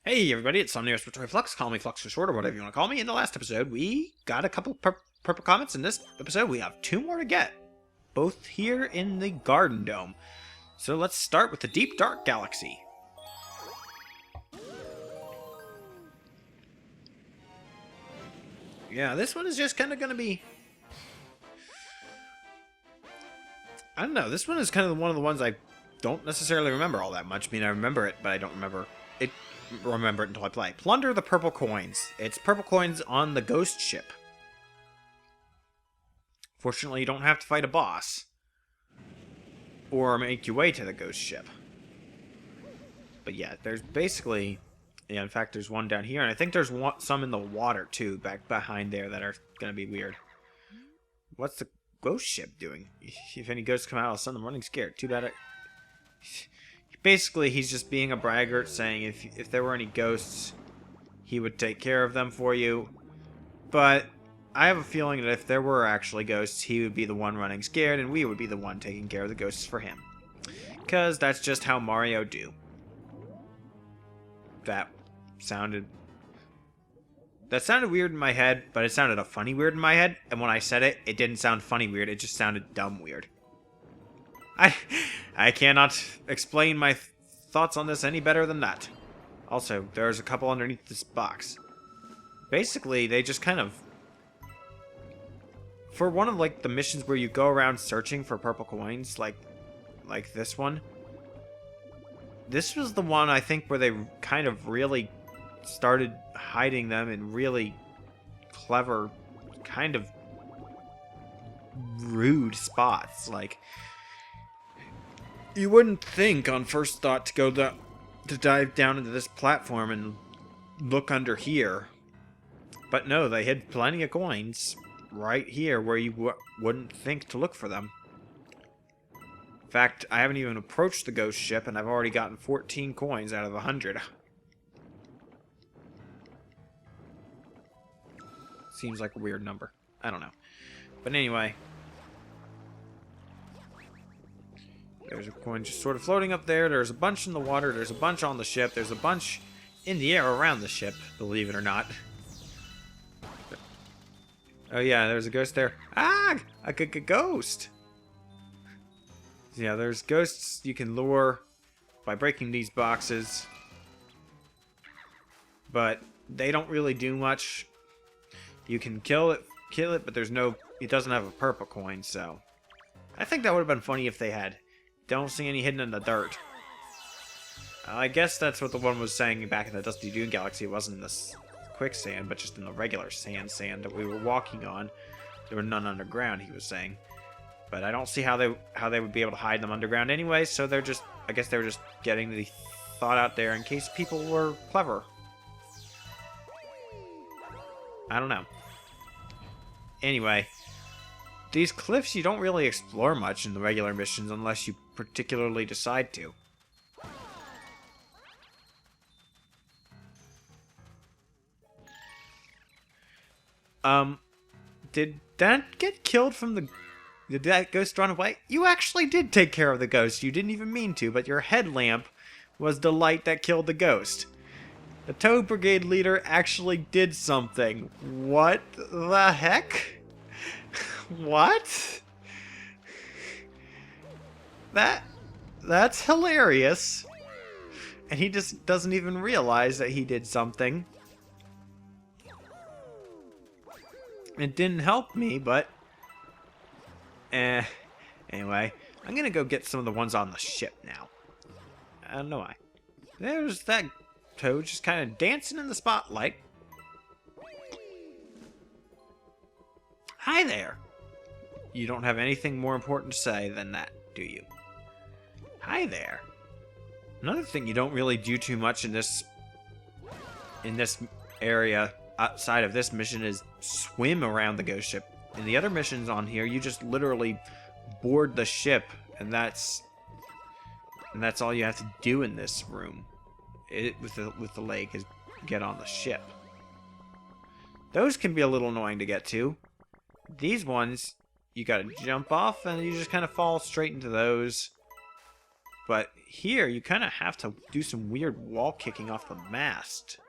Hey everybody, it's Somni Respiratory Flux. Call me Flux for short, or whatever you want to call me. In the last episode, we got a couple purple comments. In this episode, we have two more to get. Both here in the Garden Dome. So let's start with the Deep Dark Galaxy. Yeah, this one is just kind of going to be... I don't know, this one is kind of one of the ones I don't necessarily remember all that much. I mean, I remember it, but I don't remember it until I play. Plunder the purple coins. It's purple coins on the ghost ship. Fortunately, you don't have to fight a boss or make your way to the ghost ship. But yeah, there's basically... Yeah, in fact, there's one down here, and I think there's some in the water, too, back behind there that are going to be weird. What's the ghost ship doing? If any ghosts come out, I'll send them running scared. Too bad Basically, he's just being a braggart, saying if there were any ghosts, he would take care of them for you. But I have a feeling that if there were actually ghosts, he would be the one running scared, and we would be the one taking care of the ghosts for him. Because that's just how Mario do. That sounded weird in my head, but it sounded a funny weird in my head, and when I said it, it didn't sound funny weird, it just sounded dumb weird. I cannot explain my thoughts on this any better than that. Also, there's a couple underneath this box. Basically, they just kind of... For one of, like, the missions where you go around searching for purple coins, like this one, this was the one, I think, where they kind of really started hiding them in really clever, kind of rude spots. Like, you wouldn't think on first thought to go to dive down into this platform and look under here. But no, they hid plenty of coins right here where you wouldn't think to look for them. In fact, I haven't even approached the ghost ship, and I've already gotten 14 coins out of 100. Seems like a weird number. I don't know. But anyway. There's a coin just sort of floating up there. There's a bunch in the water. There's a bunch on the ship. There's a bunch in the air around the ship, believe it or not. Oh yeah, there's a ghost there. Ah! A ghost! Yeah, there's ghosts you can lure by breaking these boxes. But they don't really do much. You can kill it, but it doesn't have a purple coin, so... I think that would have been funny if they had. Don't see any hidden in the dirt. I guess that's what the one was saying back in the Dusty Dune Galaxy. It wasn't in this quicksand, but just in the regular sand that we were walking on. There were none underground, he was saying. But I don't see how they would be able to hide them underground anyway, so they're just... I guess they were just getting the thought out there in case people were clever. I don't know. Anyway, these cliffs you don't really explore much in the regular missions unless you particularly decide to. Did that get killed from the... Did that ghost run away? You actually did take care of the ghost. You didn't even mean to, but your headlamp was the light that killed the ghost. The Toad Brigade leader actually did something. What the heck? What? That's hilarious. And he just doesn't even realize that he did something. It didn't help me, but... Anyway, I'm gonna go get some of the ones on the ship now. I don't know why. There's that Toad just kind of dancing in the spotlight. Hi there. You don't have anything more important to say than that, do you? Hi there. Another thing you don't really do too much in this area outside of this mission is swim around the ghost ship. In the other missions on here, you just literally board the ship, and that's all you have to do in this room. With the lake is get on the ship. Those can be a little annoying to get to. These ones, you gotta jump off, and you just kind of fall straight into those. but here you kind of have to do some weird wall kicking off the mast,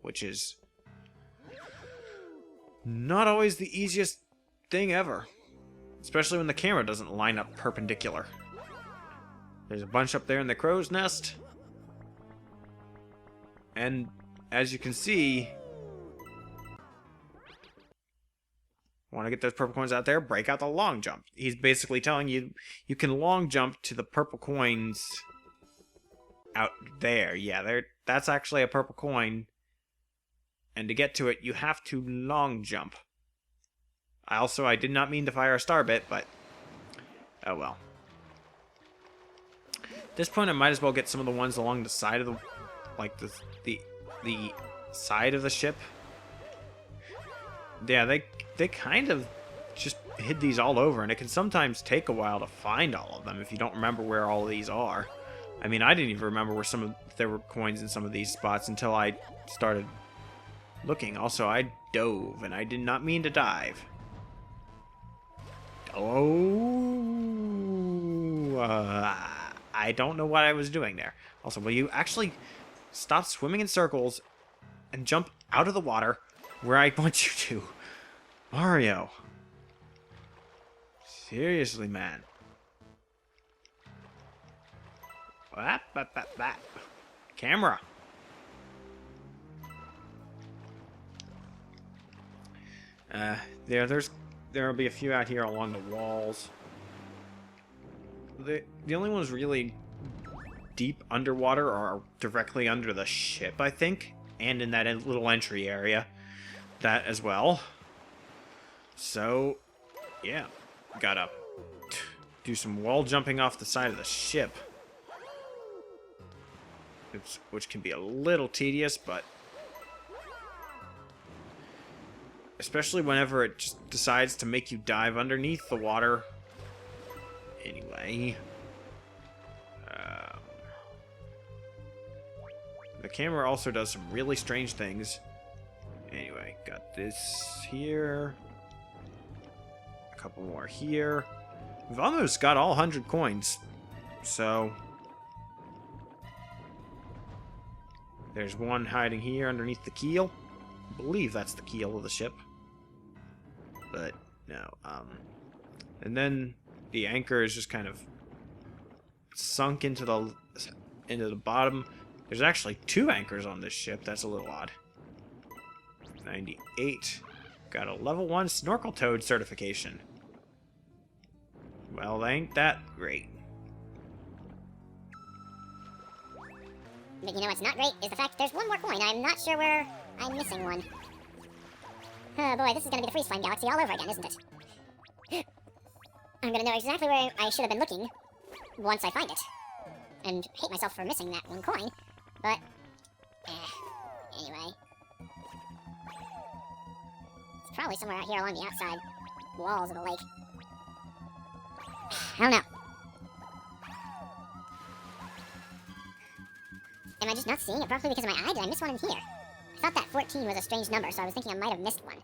which is not always the easiest thing ever, especially when the camera doesn't line up perpendicular. There's a bunch up there in the crow's nest, and as you can see, want to get those purple coins out there, break out the long jump. He's basically telling you you can long jump to the purple coins out there. Yeah, that's actually a purple coin, and to get to it you have to long jump. I did not mean to fire a star bit, but oh well. At this point I might as well get some of the ones along the side of the, like the side of the ship. Yeah, they kind of just hid these all over, and it can sometimes take a while to find all of them if you don't remember where all of these are. I mean, I didn't even remember where there were coins in some of these spots until I started looking. Also, I dove, and I did not mean to dive. I don't know what I was doing there. Also, will you actually stop swimming in circles and jump out of the water where I want you to? Mario. Seriously, man. Camera. There'll be a few out here along the walls. The only ones really deep underwater are directly under the ship, I think, and in that little entry area. That as well. So, yeah, gotta do some wall jumping off the side of the ship, which can be a little tedious, but especially whenever it just decides to make you dive underneath the water. Anyway, the camera also does some really strange things. Anyway, got this here. A couple more here. We've almost got all 100 coins. So, there's one hiding here underneath the keel. I believe that's the keel of the ship. But, no. And then the anchor is just kind of sunk into the bottom. There's actually 2 anchors on this ship. That's a little odd. 98. Got a level 1 snorkel toad certification. Well, ain't that great. But you know what's not great is the fact there's one more coin. I'm not sure where I'm missing one. Oh boy, this is gonna be the freeze flame galaxy all over again, isn't it? I'm gonna know exactly where I should have been looking once I find it. And hate myself for missing that one coin. But, anyway. Probably somewhere out here along the outside walls of the lake. I don't know. Am I just not seeing it properly because of my eye? Did I miss one in here? I thought that 14 was a strange number, so I was thinking I might have missed one.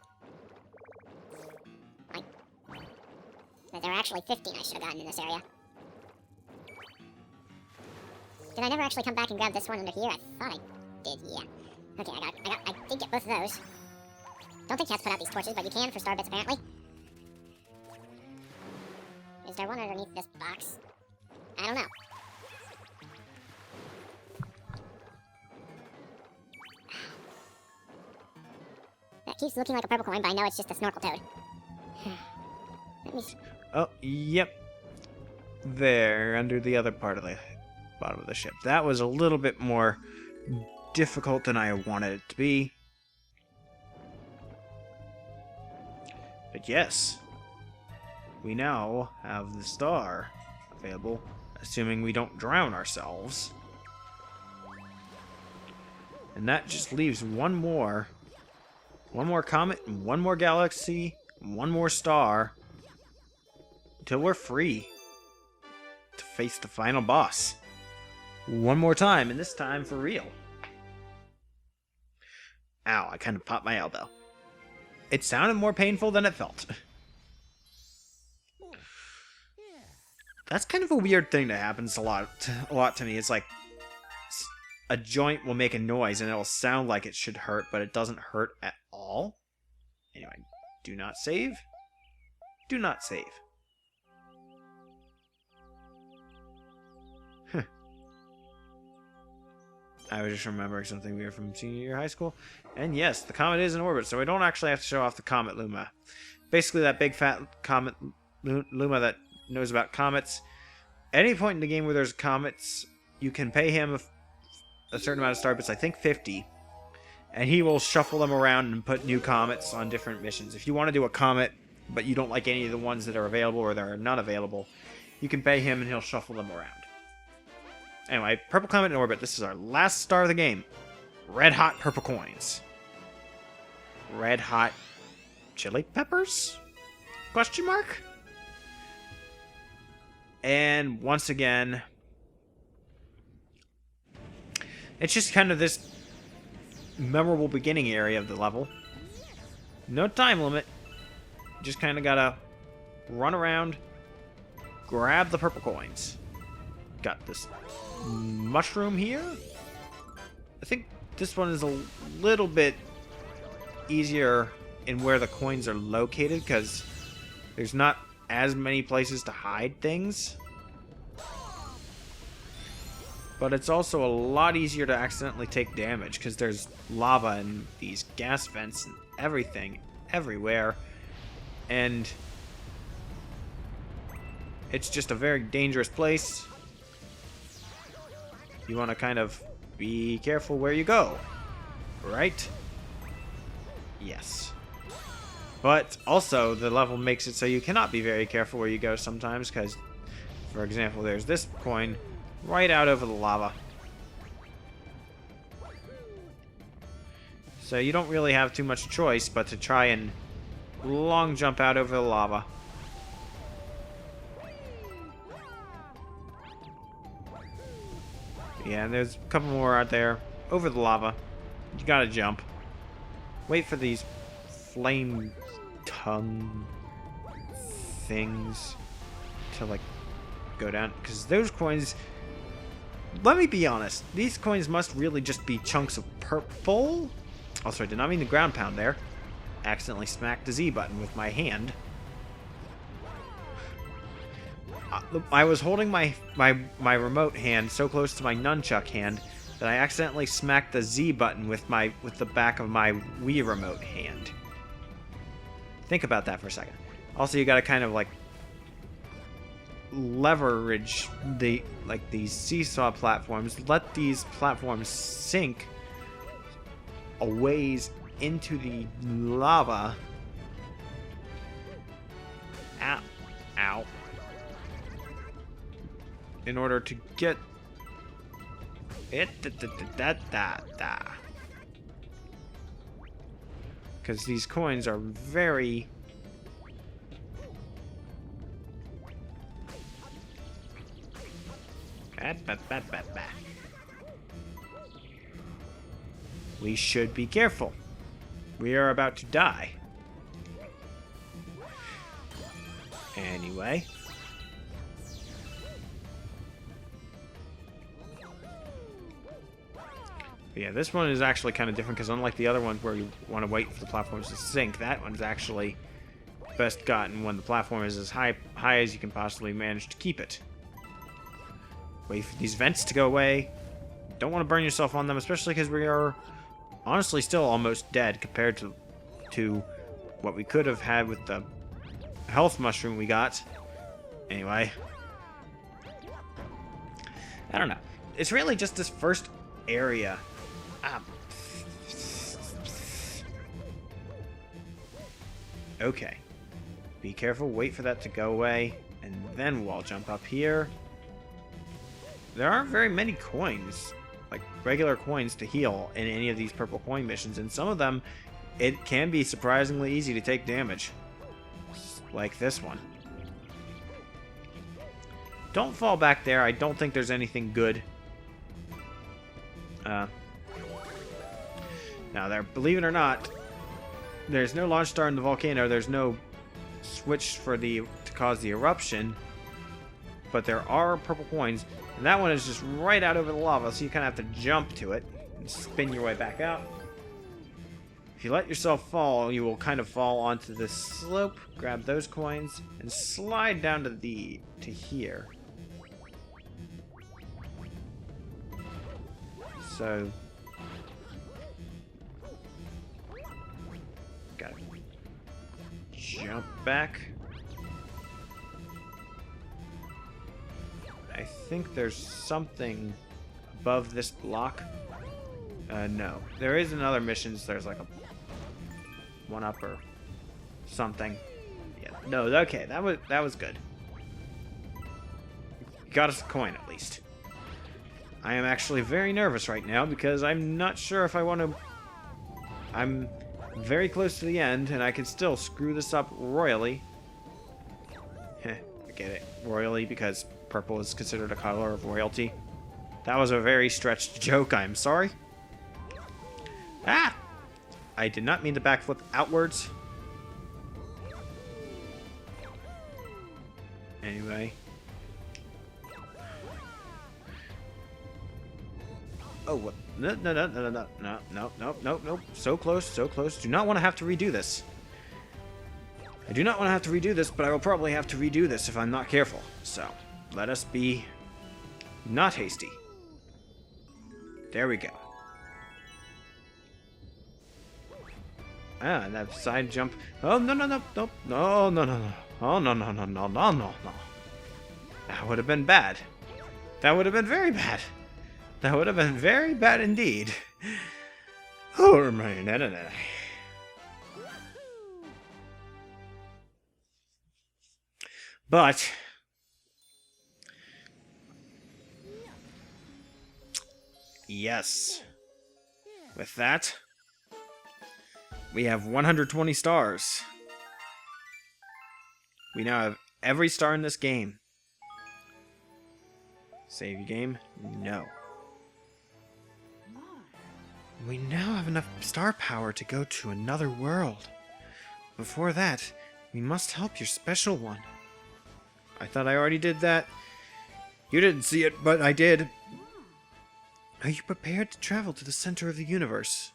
Like, that there were actually 15 I should have gotten in this area. Did I never actually come back and grab this one under here? I thought I did, yeah. Okay, I did get both of those. Don't think you have to put out these torches, but you can for star bits, apparently. Is there one underneath this box? I don't know. That keeps looking like a purple coin, but I know it's just a snorkel toad. Let me... Oh, yep. There, under the other part of the bottom of the ship. That was a little bit more difficult than I wanted it to be. But yes, we now have the star available, assuming we don't drown ourselves. And that just leaves one more comet, and one more galaxy, and one more star, until we're free to face the final boss. One more time, and this time for real. Ow, I kind of popped my elbow. It sounded more painful than it felt. That's kind of a weird thing that happens a lot to me. It's like a joint will make a noise and it'll sound like it should hurt, but it doesn't hurt at all. Anyway, do not save. Do not save. Huh. I was just remembering something weird from senior year high school. And yes, the comet is in orbit, so we don't actually have to show off the comet Luma. Basically, that big fat comet Luma that knows about comets. Any point in the game where there's comets, you can pay him a certain amount of star bits, I think 50, and he will shuffle them around and put new comets on different missions. If you want to do a comet, but you don't like any of the ones that are available or that are not available, you can pay him and he'll shuffle them around. Anyway, purple comet in orbit. This is our last star of the game. Red hot purple coins. Red hot chili peppers? Question mark? And once again, it's just kind of this memorable beginning area of the level. No time limit. Just kind of gotta run around, grab the purple coins. Got this mushroom here. I think this one is a little bit easier in where the coins are located because there's not as many places to hide things. But it's also a lot easier to accidentally take damage because there's lava and these gas vents and everything everywhere. And it's just a very dangerous place. You want to kind of be careful where you go, right? Yes. But also, the level makes it so you cannot be very careful where you go sometimes, because, for example, there's this coin right out over the lava. So you don't really have too much choice but to try and long jump out over the lava. Yeah, and there's a couple more out there over the lava. You gotta jump. Wait for these flame tongue things to like go down, because those coins, let me be honest, these coins must really just be chunks of purple. Also, I did not mean to ground pound there. Accidentally smacked the Z button with my hand. I was holding my remote hand so close to my nunchuck hand that I accidentally smacked the Z button with the back of my Wii remote hand. Think about that for a second. Also, you gotta kind of like leverage these seesaw platforms. Let these platforms sink a ways into the lava. Ow. Ow. In order to get it. Because these coins are very... We should be careful. We are about to die. Anyway. But yeah, this one is actually kind of different because unlike the other ones where you want to wait for the platforms to sink, that one's actually best gotten when the platform is as high as you can possibly manage to keep it. Wait for these vents to go away. Don't want to burn yourself on them, especially because we are honestly still almost dead compared to what we could have had with the health mushroom we got. Anyway. I don't know. It's really just this first area. Okay. Be careful, wait for that to go away, and then we'll all jump up here. There aren't very many coins, like regular coins, to heal in any of these purple coin missions, and some of them, it can be surprisingly easy to take damage. Like this one. Don't fall back there, I don't think there's anything good. Now there, believe it or not, there's no launch star in the volcano, there's no switch for to cause the eruption. but there are purple coins, and that one is just right out over the lava, so you kind of have to jump to it and spin your way back out. If you let yourself fall, you will kind of fall onto this slope, grab those coins, and slide down to here. So, gotta jump back. I think there's something above this block. No. There is another mission, so there's like a one-up or something. Yeah. No, okay, that was good. Got us a coin, at least. I am actually very nervous right now, because I'm not sure if I want to... I'm very close to the end, and I can still screw this up royally. Heh, I get it. Royally, because purple is considered a color of royalty. That was a very stretched joke, I'm sorry. Ah! I did not mean to backflip outwards. Anyway. Oh, what? No, no, no, no, no, no, no, no, no, no. So close, so close. Do not want to have to redo this. I do not want to have to redo this, but I will probably have to redo this if I'm not careful. So, let us be not hasty. There we go. Ah, and that side jump. Oh, no, no, no, no, no, no, no, no. Oh, no, no, no, no, no, no, no. That would have been bad. That would have been very bad. That would have been very bad indeed. Oh, my, no, no, no. But yes, with that, we have 120 stars. We now have every star in this game. Save your game? No. We now have enough star power to go to another world. Before that, we must help your special one. I thought I already did that. You didn't see it, but I did. Are you prepared to travel to the center of the universe?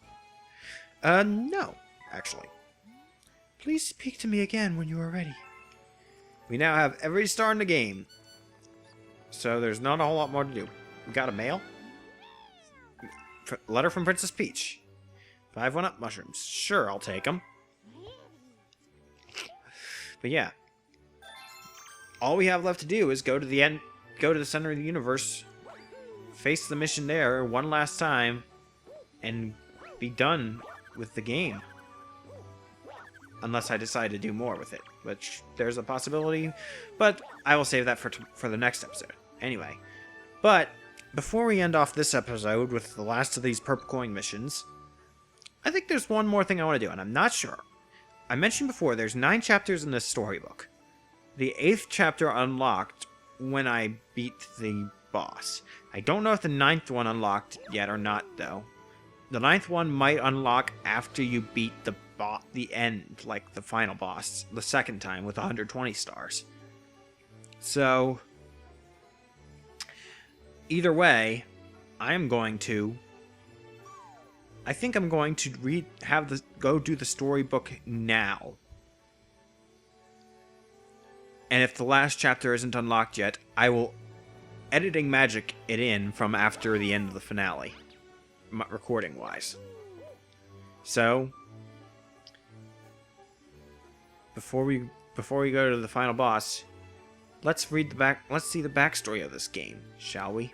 No, actually. Please speak to me again when you are ready. We now have every star in the game, so there's not a whole lot more to do. We got a mail? Letter from Princess Peach. 5 1-up mushrooms. Sure, I'll take them. But yeah. All we have left to do is go to the end, go to the center of the universe, face the mission there one last time, and be done with the game. Unless I decide to do more with it, which there's a possibility, but I will save that for the next episode. Anyway, but before we end off this episode with the last of these purple coin missions, I think there's one more thing I want to do, and I'm not sure. I mentioned before there's 9 chapters in this storybook. The 8th chapter unlocked when I beat the boss. I don't know if the 9th one unlocked yet or not, though. The 9th one might unlock after you beat the end, like the final boss, the second time with 120 stars. So, either way, I think I'm going to go do the storybook now. And if the last chapter isn't unlocked yet, I will editing magic it in from after the end of the finale, recording-wise. So, before we go to the final boss, let's see the backstory of this game, shall we?